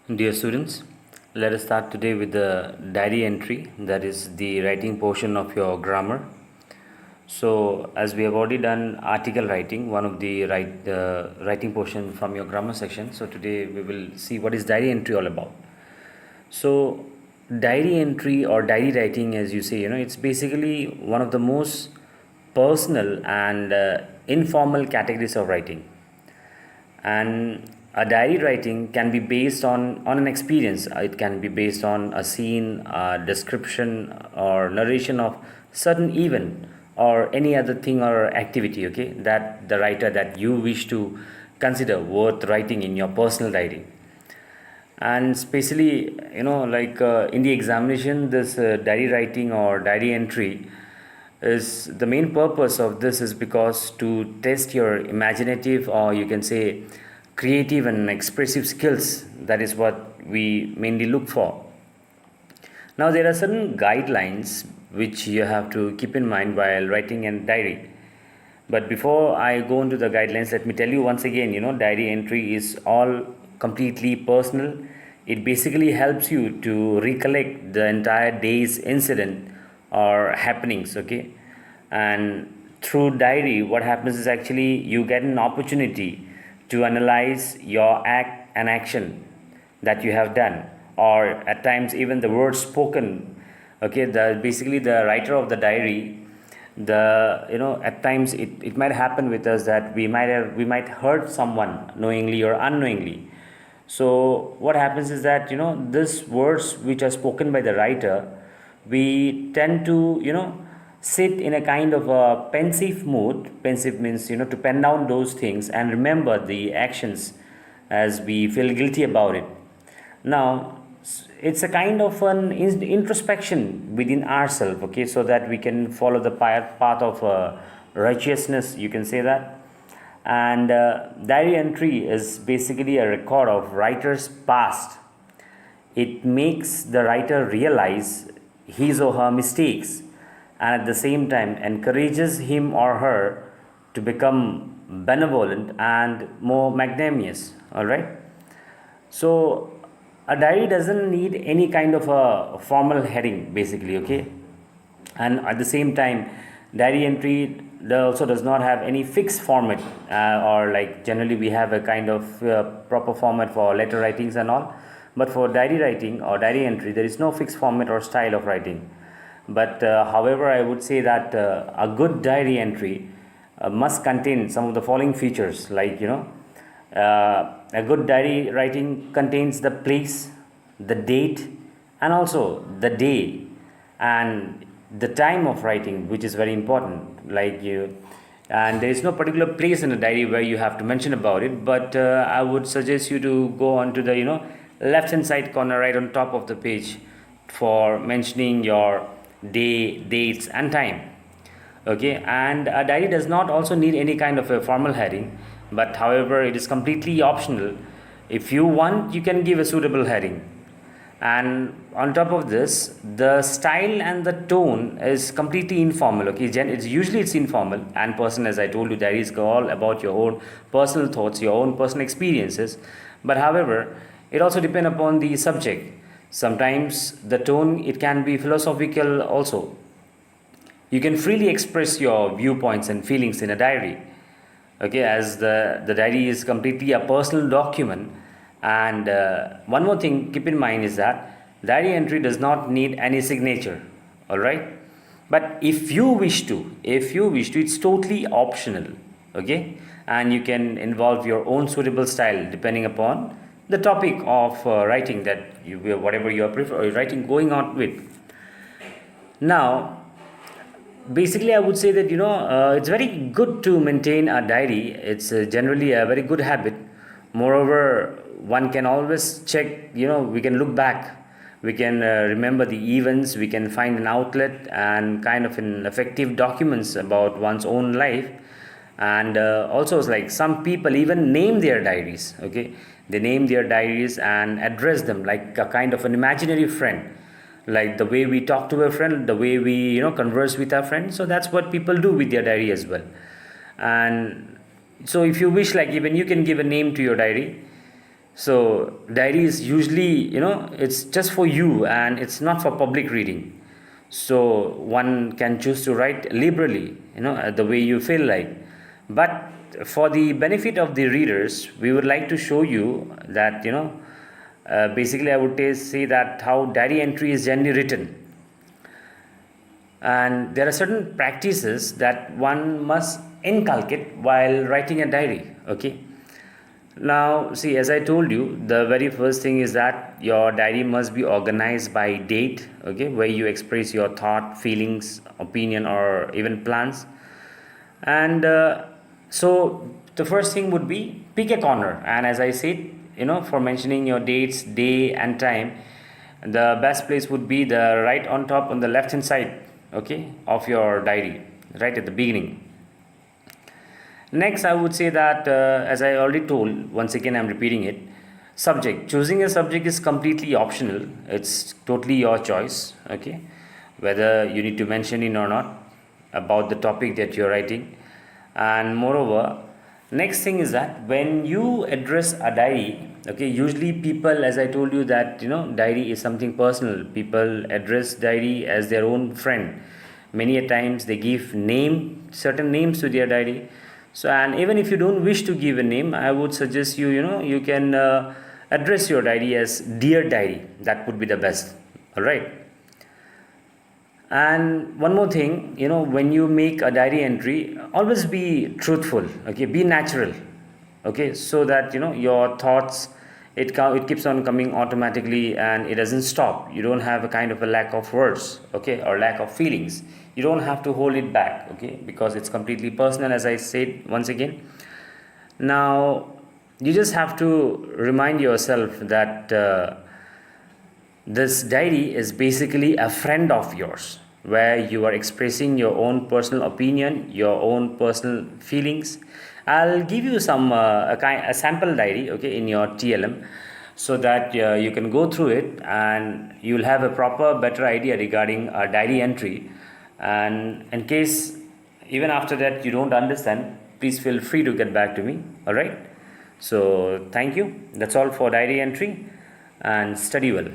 Dear students, let us start today with the diary entry, that is the writing portion of your grammar. So, as we have already done article writing, one of the writing portion from your grammar section. So, today we will see what is diary entry all about. So, diary entry or diary writing, as you say, it's basically one of the most personal and informal categories of writing. And a diary writing can be based on an experience. It can be based on a scene, a description or narration of certain event or any other thing or activity, okay, that the writer that you wish to consider worth writing in your personal diary. And especially, in the examination, this diary writing or diary entry is the main purpose of this is because to test your imaginative, or you can say creative and expressive skills. That is what we mainly look for. Now there are certain guidelines which you have to keep in mind while writing a diary. But before I go into the guidelines, let me tell you once again, diary entry is all completely personal. It basically helps you to recollect the entire day's incident or happenings, okay? And through diary, what happens is actually you get an opportunity to analyze your act and action that you have done, or at times even the words spoken. Okay, the basically the writer of the diary, the at times it might happen with us that we might hurt someone knowingly or unknowingly. So what happens is that these words which are spoken by the writer, we tend to sit in a kind of a pensive mood. Pensive means to pen down those things and remember the actions as we feel guilty about it. Now it's a kind of an introspection within ourselves, okay, so that we can follow the path of righteousness, you can say that. And diary entry is basically a record of writer's past. It makes the writer realize his or her mistakes, and at the same time encourages him or her to become benevolent and more magnanimous. All right. So a diary doesn't need any kind of a formal heading, basically, okay. And at the same time, diary entry also does not have any fixed format, or like generally we have a kind of proper format for letter writings and all. But for diary writing or diary entry, there is no fixed format or style of writing. But however, I would say that a good diary entry must contain some of the following features, like a good diary writing contains the place, the date, and also the day and the time of writing, which is very important. And there is no particular place in a diary where you have to mention about it. But I would suggest you to go on to the left hand side corner, right on top of the page, for mentioning your day, dates, and time. Okay, and a diary does not also need any kind of a formal heading, but however it is completely optional. If you want, you can give a suitable heading. And on top of this, the style and the tone is completely informal, okay. It's informal and personal. As I told you, diaries go all about your own personal thoughts, your own personal experiences. But however, it also depends upon the subject. Sometimes the tone, it can be philosophical also. You can freely express your viewpoints and feelings in a diary, okay, as the diary is completely a personal document. And one more thing keep in mind is that diary entry does not need any signature. All right. But if you wish to, it's totally optional, okay. And you can involve your own suitable style depending upon the topic of writing that you, whatever you are writing going on with. Now basically I would say that it's very good to maintain a diary. It's generally a very good habit. Moreover, one can always check, we can look back, we can remember the events, we can find an outlet and kind of an effective documents about one's own life. And also it's like some people even name their diaries, okay. They name their diaries and address them like a kind of an imaginary friend, like the way we talk to a friend, the way we converse with our friends. So that's what people do with their diary as well. And so if you wish, like even you can give a name to your diary. So diary is usually, it's just for you and it's not for public reading. So one can choose to write liberally, the way you feel like. But for the benefit of the readers, we would like to show you that, basically I would say that how diary entry is generally written. And there are certain practices that one must inculcate while writing a diary. Okay. Now, see, as I told you, the very first thing is that your diary must be organized by date, okay, where you express your thought, feelings, opinion, or even plans. And so, the first thing would be pick a corner. And as I said, for mentioning your dates, day, and time, the best place would be the right on top on the left hand side, okay, of your diary, right at the beginning. Next, I would say that, as I already told, once again I'm repeating it, subject. Choosing a subject is completely optional. It's totally your choice, okay, whether you need to mention it or not about the topic that you're writing. And moreover, next thing is that when you address a diary, okay, usually people, as I told you, that diary is something personal. People address diary as their own friend. Many a times they give certain names to their diary. So, and even if you don't wish to give a name, I would suggest you can address your diary as dear diary. That would be the best. All right. And one more thing, when you make a diary entry, always be truthful. Okay, be natural. Okay, so that your thoughts, it keeps on coming automatically and it doesn't stop. You don't have a kind of a lack of words, okay, or lack of feelings. You don't have to hold it back, okay, because it's completely personal, as I said once again. Now, you just have to remind yourself that this diary is basically a friend of yours, where you are expressing your own personal opinion, your own personal feelings. I'll give you some a sample diary, okay, in your TLM, so that you can go through it and you'll have a proper, better idea regarding a diary entry. And in case even after that you don't understand, please feel free to get back to me. All right. So thank you. That's all for diary entry, and study well.